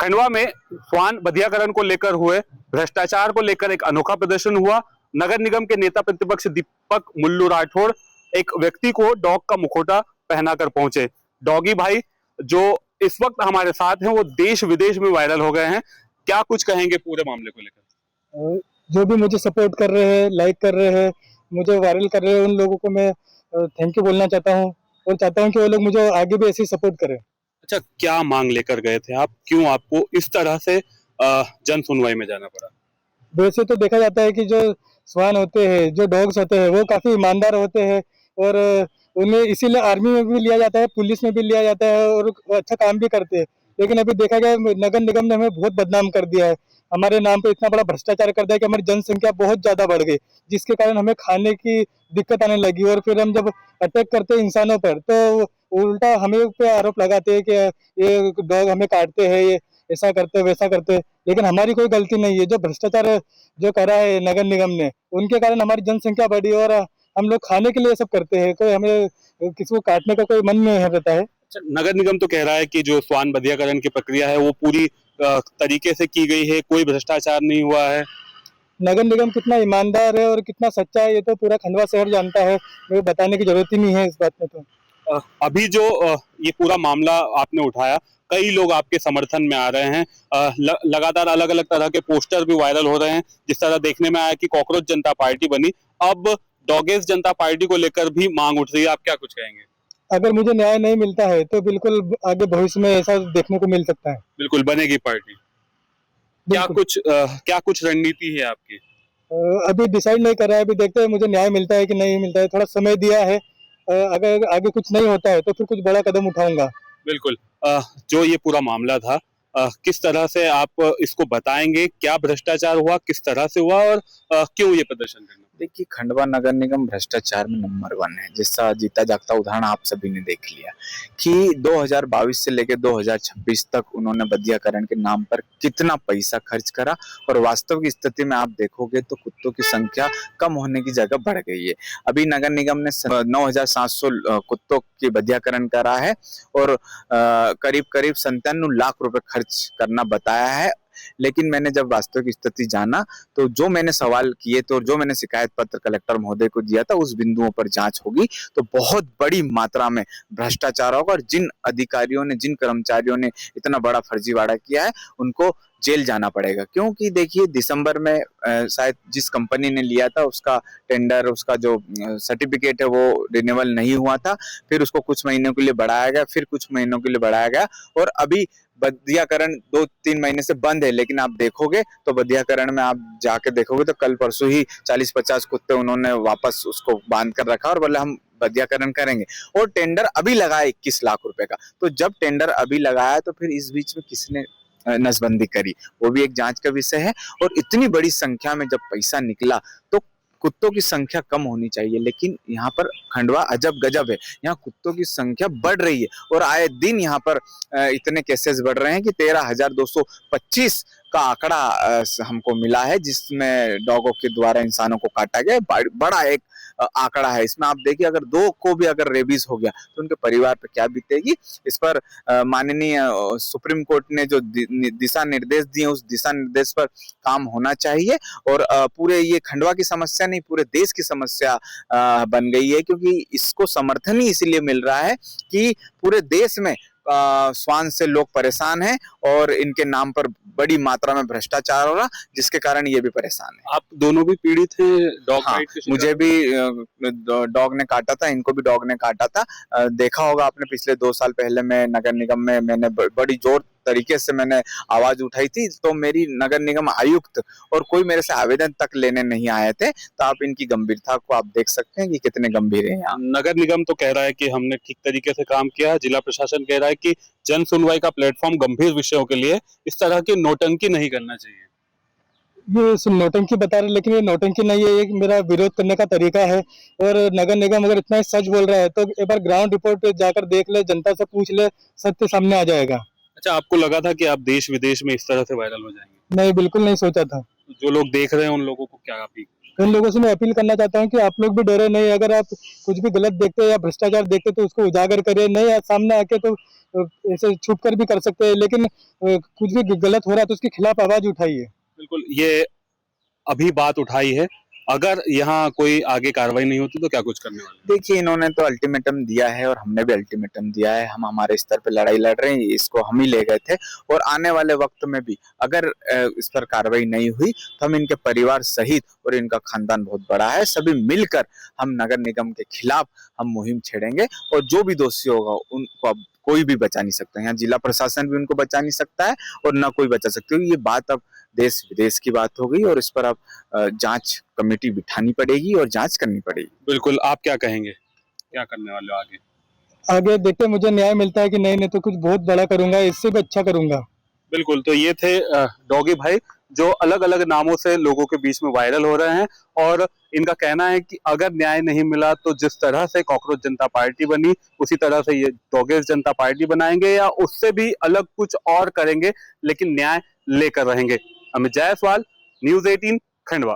खंडवा में स्वान बधियाकरण को लेकर हुए भ्रष्टाचार को लेकर एक अनोखा प्रदर्शन हुआ। नगर निगम के नेता प्रतिपक्ष दीपक मुल्लू राठौड़ एक व्यक्ति को डॉग का मुखौटा पहनाकर पहुंचे। डॉगी भाई जो इस वक्त हमारे साथ हैं वो देश विदेश में वायरल हो गए हैं। क्या कुछ कहेंगे पूरे मामले को लेकर? जो भी मुझे सपोर्ट कर रहे हैं, लाइक कर रहे हैं, मुझे वायरल कर रहे हैं, उन लोगों को मैं थैंक यू बोलना चाहता हूँ और चाहता हूँ कि वो लोग मुझे आगे भी ऐसे ही सपोर्ट करें। अच्छा, क्या मांग लेकर गए थे आप? क्यों आपको इस तरह से जन सुनवाई में जाना पड़ा? वैसे तो देखा जाता है कि जो स्वान होते हैं, जो डॉग्स होते हैं, वो काफी ईमानदार होते हैं और उन्हें इसीलिए आर्मी में भी लिया जाता है, पुलिस में भी लिया जाता है और वो अच्छा काम भी करते हैं। लेकिन अभी देखा गया नगर निगम ने हमें बहुत बदनाम कर दिया है, हमारे नाम पे इतना बड़ा भ्रष्टाचार कर दिया कि हमारी जनसंख्या बहुत ज्यादा बढ़ गई, जिसके कारण हमें खाने की दिक्कत आने लगी और फिर हम जब अटैक करते हैं इंसानों पर तो उल्टा हमें पे आरोप लगाते हैं कि ये डॉग हमें काटते हैं, ये ऐसा करते वैसा करते। लेकिन हमारी कोई गलती नहीं है, जो भ्रष्टाचार जो करा है नगर निगम ने, उनके कारण हमारी जनसंख्या बढ़ी और हम लोग खाने के लिए सब करते हैं, कोई हमें किसी को काटने का कोई मन नहीं रहता है। अच्छा, नगर निगम तो कह रहा है कि जो स्वान बधियाकरण की प्रक्रिया है वो पूरी तरीके से की गई है, कोई भ्रष्टाचार नहीं हुआ है। नगर निगम कितना ईमानदार है और कितना सच्चा है ये तो पूरा खंडवा शहर जानता है, मेरे बताने की जरूरत ही नहीं है इस बात में। तो अभी जो ये पूरा मामला आपने उठाया, कई लोग आपके समर्थन में आ रहे हैं। लगातार अलग अलग तरह के पोस्टर भी वायरल हो रहे हैं। जिस तरह देखने में आया कि कॉकरोच जनता पार्टी बनी, अब डॉगेस जनता पार्टी को लेकर भी मांग उठ रही है। आप क्या कुछ कहेंगे? अगर मुझे न्याय नहीं मिलता है तो बिल्कुल आगे भविष्य में ऐसा देखने को मिल सकता है। बिल्कुल बनेगी पार्टी। क्या कुछ रणनीति है आपकी? अभी डिसाइड नहीं कर रहा है, अभी देखते हैं मुझे न्याय मिलता है कि नहीं मिलता है, थोड़ा समय दिया है। अगर आगे कुछ नहीं होता है तो फिर कुछ बड़ा कदम उठाऊंगा। बिल्कुल। जो ये पूरा मामला था, किस तरह से आप इसको बताएंगे? क्या भ्रष्टाचार हुआ, किस तरह से हुआ और क्यों ये प्रदर्शन करना? देखिए, खंडवा नगर निगम भ्रष्टाचार में नंबर 1 है, जिसका जीता जागता उदाहरण आप सभी ने देख लिया कि 2022 से लेकर 2026 तक उन्होंने बधियाकरण के नाम पर कितना पैसा खर्च करा और वास्तविक स्थिति में आप देखोगे तो कुत्तों की संख्या कम होने की जगह बढ़ गई है। अभी नगर निगम ने 9,700 कुत्तों की बधियाकरण करा है और करीब करीब 97 लाख रुपए खर्च करना बताया है। लेकिन मैंने जब वास्तविक स्थिति जाना तो जो मैंने सवाल किए थे और जो मैंने शिकायत पत्र कलेक्टर महोदय को दिया था, उस बिंदुओं पर जांच होगी तो बहुत बड़ी मात्रा में भ्रष्टाचार होगा और जिन अधिकारियों ने, जिन कर्मचारियों ने इतना बड़ा फर्जीवाड़ा किया है उनको जेल जाना पड़ेगा। क्योंकि देखिए, दिसंबर में शायद जिस कंपनी ने लिया था उसका टेंडर, उसका जो सर्टिफिकेट है वो रिन्यूअल नहीं हुआ था, फिर उसको कुछ महीनों के लिए बढ़ाया गया, फिर कुछ महीनों के लिए बढ़ाया गया और अभी बधियाकरण 2-3 महीने से बंद है। लेकिन आप देखोगे तो बधियाकरण में आप जाके देखोगे तो कल परसों ही 40-50 कुत्ते उन्होंने वापस उसको बांध कर रखा और बोले हम बधियाकरण करेंगे और टेंडर अभी लगाया 21 लाख रुपए का। तो जब टेंडर अभी लगाया तो फिर इस बीच में किसने नसबंदी करी, वो भी एक जांच का विषय है। और इतनी बड़ी संख्या में जब पैसा निकला तो कुत्तों की संख्या कम होनी चाहिए, लेकिन यहाँ पर खंडवा अजब गजब है, यहाँ कुत्तों की संख्या बढ़ रही है और आए दिन यहाँ पर इतने केसेस बढ़ रहे हैं कि 13,225 का आंकड़ा हमको मिला है, जिसमें डॉगों के द्वारा इंसानों को काटा गया। बड़ा एक आंकड़ा है। इसमें आप देखिए, अगर 2 को भी अगर रेबीज हो गया तो उनके परिवार पर क्या बीतेगी। इस पर माननीय सुप्रीम कोर्ट ने जो दिशा निर्देश दिए, उस दिशा निर्देश पर काम होना चाहिए और पूरे ये खंडवा की समस्या नहीं, पूरे देश की समस्या बन गई है। क्योंकि इसको समर्थन ही इसीलिए मिल रहा है कि पूरे देश में स्वान से लोग परेशान हैं और इनके नाम पर बड़ी मात्रा में भ्रष्टाचार हो रहा, जिसके कारण ये भी परेशान है। आप दोनों भी पीड़ित हैं डॉग बाइट के? मुझे भी डॉग ने काटा था, इनको भी डॉग ने काटा था। देखा होगा आपने, पिछले 2 साल पहले मैं नगर निगम में मैंने बड़ी जोर तरीके से मैंने आवाज उठाई थी, तो मेरी नगर निगम आयुक्त और कोई मेरे से आवेदन तक लेने नहीं आए थे। तो आप इनकी गंभीरता को आप देख सकते हैं कि कितने गंभीर हैं। नगर निगम तो कह रहा है कि हमने ठीक तरीके से काम किया, जिला प्रशासन कह रहा है कि जन सुनवाई का प्लेटफॉर्म गंभीर विषयों के लिए, इस तरह की नौटंकी नहीं करना चाहिए। ये नौटंकी बता रहे, लेकिन ये नौटंकी नहीं है, ये मेरा विरोध करने का तरीका है। और नगर निगम अगर इतना सच बोल रहा है तो एक बार ग्राउंड रिपोर्ट पे जाकर देख ले, जनता से पूछ ले, सत्य सामने आ जाएगा। अच्छा, आपको लगा था कि आप देश विदेश में इस तरह से वायरल हो जाएंगे? नहीं, बिल्कुल नहीं सोचा था। जो लोग देख रहे हैं उन लोगों को क्या आप उन लोगों से मैं अपील करना चाहता हूँ कि आप लोग भी डरे नहीं, अगर आप कुछ भी गलत देखते हैं या भ्रष्टाचार देखते हैं तो उसको उजागर करिए, नहीं या सामने आके तो ऐसे छुप कर भी कर सकते हैं, लेकिन कुछ भी गलत हो रहा है तो उसके खिलाफ आवाज उठाइए। बिल्कुल, ये अभी बात उठाई है, अगर यहाँ कोई आगे कार्रवाई नहीं होती तो क्या कुछ करने वाले हैं? देखिए, इन्होंने तो अल्टीमेटम दिया है और हमने भी अल्टीमेटम दिया है। हम हमारे स्तर पे लड़ाई लड़ रहे हैं, इसको हम ही ले गए थे और आने वाले वक्त में भी अगर इस पर कार्रवाई नहीं हुई तो हम इनके परिवार सहित, और इनका खानदान बहुत बड़ा है, सभी मिलकर हम नगर निगम के खिलाफ हम मुहिम छेड़ेंगे और जो भी दोषी होगा उनको अब कोई भी बचा नहीं सकता। यहाँ जिला प्रशासन भी उनको बचा नहीं सकता है और ना कोई बचा सकते हो। ये बात अब देश विदेश की बात हो गई और इस पर अब जांच कमेटी बिठानी पड़ेगी और जांच करनी पड़ेगी। बिल्कुल, आप क्या कहेंगे, क्या करने वाले हो आगे? आगे देखते हैं मुझे न्याय मिलता है कि नहीं, नहीं तो कुछ बहुत बड़ा करूंगा, इससे भी अच्छा करूंगा। बिल्कुल, तो ये थे डॉगी भाई जो अलग अलग नामों से लोगों के बीच में वायरल हो रहे हैं और इनका कहना है कि अगर न्याय नहीं मिला तो जिस तरह से कॉकरोच जनता पार्टी बनी उसी तरह से ये डॉगेस जनता पार्टी बनाएंगे या उससे भी अलग कुछ और करेंगे, लेकिन न्याय लेकर रहेंगे। अमित जायसवाल, न्यूज़ 18, खंडवा।